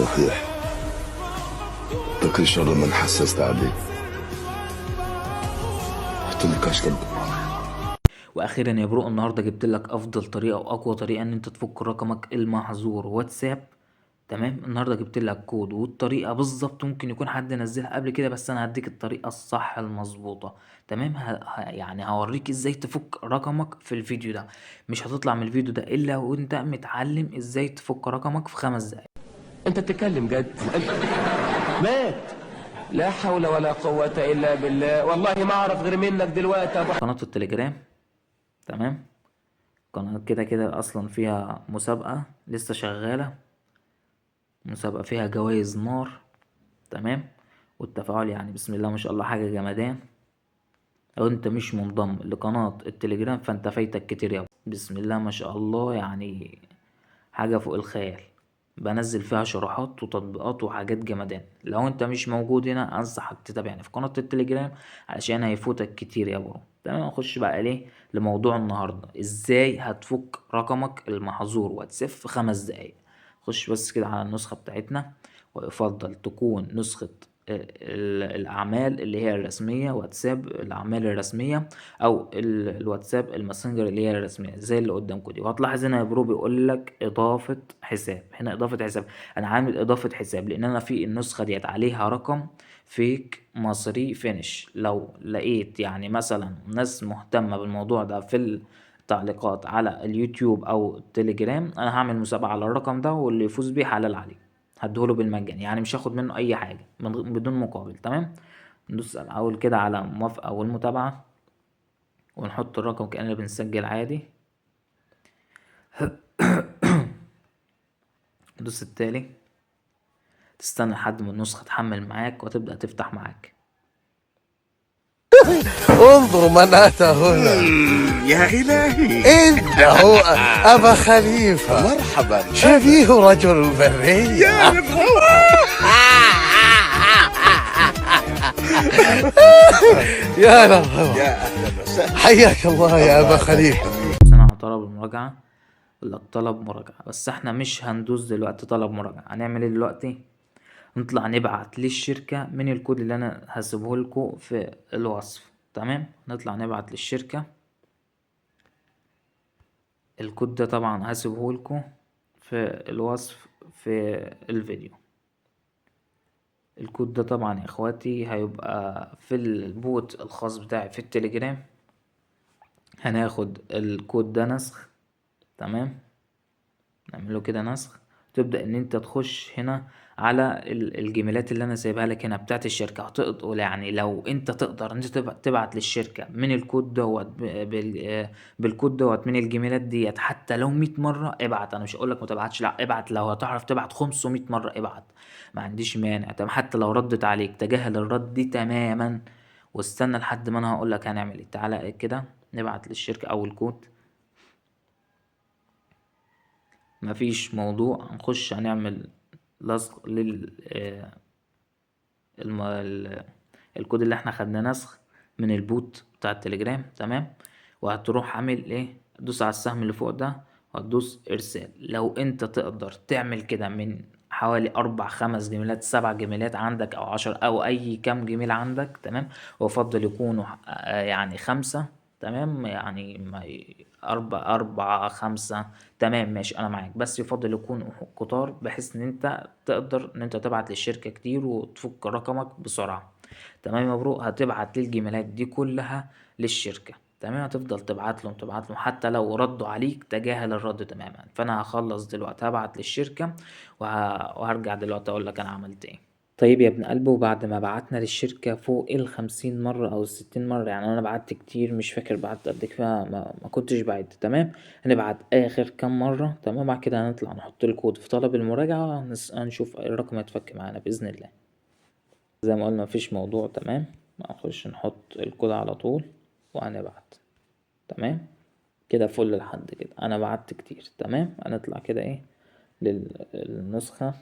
صحيح، اتقي شر من حسست عليه. حط لي كشكل. واخيرا يا برو، النهارده جبت لك افضل طريقه واقوى طريقه ان انت تفك رقمك المحظور واتساب. تمام، النهارده جبت لك كود والطريقه بالظبط. ممكن يكون حد نزلها قبل كده، بس انا هديك الطريقه الصح المظبوطه. تمام، يعني هوريك ازاي تفك رقمك في الفيديو ده. مش هتطلع من الفيديو ده الا وانت متعلم ازاي تفك رقمك في 5 دقايق. انت بتتكلم جد؟ مات. لا حول ولا قوة الا بالله، والله ما اعرف غير منك دلوقتي يا ابو. قناه التليجرام، تمام. قناه كده كده اصلا فيها مسابقه لسه شغاله، مسابقه فيها جوائز نار. تمام، والتفاعل يعني بسم الله ما شاء الله حاجة جمدان. لو انت مش منضم لقناة التليجرام فانت فايتك كتير يا بسم الله ما شاء الله، يعني حاجة فوق الخيال. بنزل فيها شروحات وتطبيقات وحاجات جمدان. لو انت مش موجود هنا انصحك تتابعني في قناة التليجرام علشان هيفوتك كتير يا برو. تمام، نخش بقى ليه لموضوع النهاردة، ازاي هتفك رقمك المحظور واتساب في 5 دقايق. خش بس كده على النسخة بتاعتنا، ويفضل تكون نسخة الأعمال اللي هي الرسمية، واتساب الأعمال الرسمية، أو الواتساب الماسنجر اللي هي الرسمية زي اللي قدامكم دي. وهتلاحظ هنا يا برو بيقول لك إضافة حساب. هنا إضافة حساب، أنا عامل إضافة حساب لأن أنا في النسخة ديت عليها رقم فيك مصري فينش. لو لقيت يعني مثلا ناس مهتمة بالموضوع ده في التعليقات على اليوتيوب أو التليجرام، أنا هعمل مسابقة على الرقم ده، واللي يفوز بيه حلال عليه. هديهوله بالمجان، يعني مش هاخد منه اي حاجه بدون مقابل. تمام، ندوس الاول كده على موافقه والمتابعه، ونحط الرقم كأننا بنسجل عادي. ندوس التالي، تستنى لحد ما النسخه تحمل معاك وتبدأ تفتح معاك. انظر من أتى هنا. يا إلهي، إنه أبا خليفة، مرحبا. شبيه رجل البرية. يا نفهم. يا لطيف، يا أهلا وسهلا. حياك الله يا أبا خليفة. انا على طلب المراجعه، يقول لك طلب مراجعه، بس احنا مش هندوس دلوقتي طلب مراجعه. هنعمل ايه دلوقتي؟ نطلع نبعت للشركه من الكود اللي انا هسيبه لكم في الوصف. تمام، نطلع نبعت للشركه الكود ده. طبعا هسيبه لكم في الوصف في الفيديو. الكود ده طبعا يا اخواتي هيبقى في البوت الخاص بتاعي في التليجرام. هناخد الكود ده نسخ. تمام، نعمله كده نسخ. تبدأ ان انت تخش هنا على الجيميلات اللي انا سايبها لك هنا بتاعت الشركة. هتقدر يعني لو انت تقدر انت تبعت للشركة من الكود دوت بالكود دوت من الجيميلات ديت حتى لو 100 مرة ابعت. انا مش هقولك ما تبعتش، لا ابعت. لو هتعرف تبعت 500 مرة ابعت، ما عنديش مانع. تمام، حتى لو ردت عليك تجاهل الرد دي تماما، واستنى لحد ما انا هقولك هنعمل ايه. تعالى كده نبعت للشركة او الكود. مفيش موضوع، هنخش هنعمل لصق الكود اللي احنا خدناه نسخ من البوت بتاع التليجرام. تمام، وهتروح عامل ايه؟ تدوس على السهم اللي فوق ده وهتدوس ارسال. لو انت تقدر تعمل كده من حوالي 4 5 جيميلات 7 جيميلات عندك او 10 او اي كام جيميل عندك، تمام. ويفضل يكونوا يعني 5. تمام، يعني ما 4 4 5. تمام ماشي انا معاك، بس يفضل يكونوا كتار بحيث ان انت تقدر ان انت تبعت للشركة كتير وتفك رقمك بسرعة. تمام يا برو، هتبعت للجيميلات دي كلها للشركة. تمام، هتفضل تبعت لهم حتى لو ردوا عليك تجاهل الرد تماما. فانا هخلص دلوقتي هبعت للشركة وهرجع دلوقتي اقول لك انا عملت ايه. طيب يا ابن قلبي، وبعد ما بعتنا للشركة فوق 50 مرة أو 60 مرة، يعني أنا بعت كتير مش فاكر بعت قد كده، ما كنتش بعد. تمام، هنبعت آخر كام مرة. تمام، بعد كده هنطلع نحط الكود في طلب المراجعة، هنشوف الرقم يتفك معانا بإذن الله. زي ما قلنا مفيش موضوع. تمام، هنخش نحط الكود على طول وهنبعت. تمام كده فل لحد كده، أنا بعت كتير. تمام، هنطلع كده ايه للنسخة،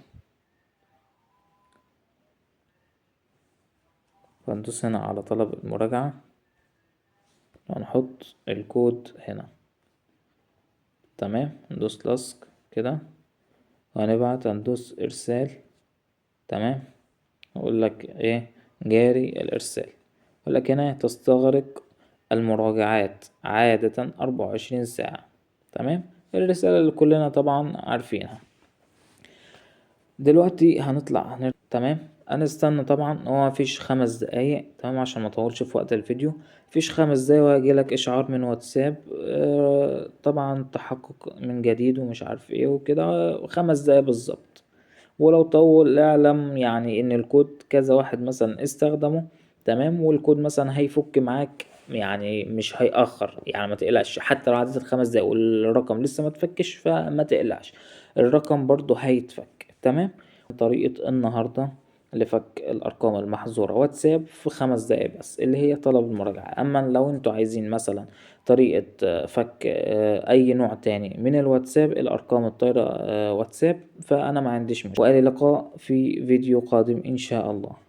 وندوس هنا على طلب المراجعة وهنحط الكود هنا. تمام، ندوس لصق كده وهنبعت، هندوس ارسال. تمام. يقول لك ايه؟ جاري الارسال. يقول لك هنا تستغرق المراجعات عادة 24 ساعة. تمام. الرسالة اللي كلنا طبعا عارفينها. دلوقتي هنطلع تمام. هنستنى طبعا، هو مفيش 5 دقايق تمام عشان مطولش في وقت الفيديو. مفيش 5 دقايق وهيجيلك اشعار من واتساب طبعا تحقق من جديد ومش عارف ايه وكده، 5 دقايق بالظبط. ولو طول اعلم يعني ان الكود كذا واحد مثلا استخدمه. تمام. والكود مثلا هيفك معاك، يعني مش هيأخر، يعني ما تقلقش. حتى لو عدت ال5 دقايق والرقم لسه ما تفكش فما تقلقش، الرقم برضو هيتفك. تمام. طريقة النهاردة لفك الأرقام المحظورة واتساب في 5 دقايق بس، اللي هي طلب المراجعة. أما لو انتوا عايزين مثلا طريقة فك أي نوع تاني من الواتساب، الأرقام الطايرة واتساب، فأنا ما عنديش مشكلة. وإلى اللقاء في فيديو قادم إن شاء الله.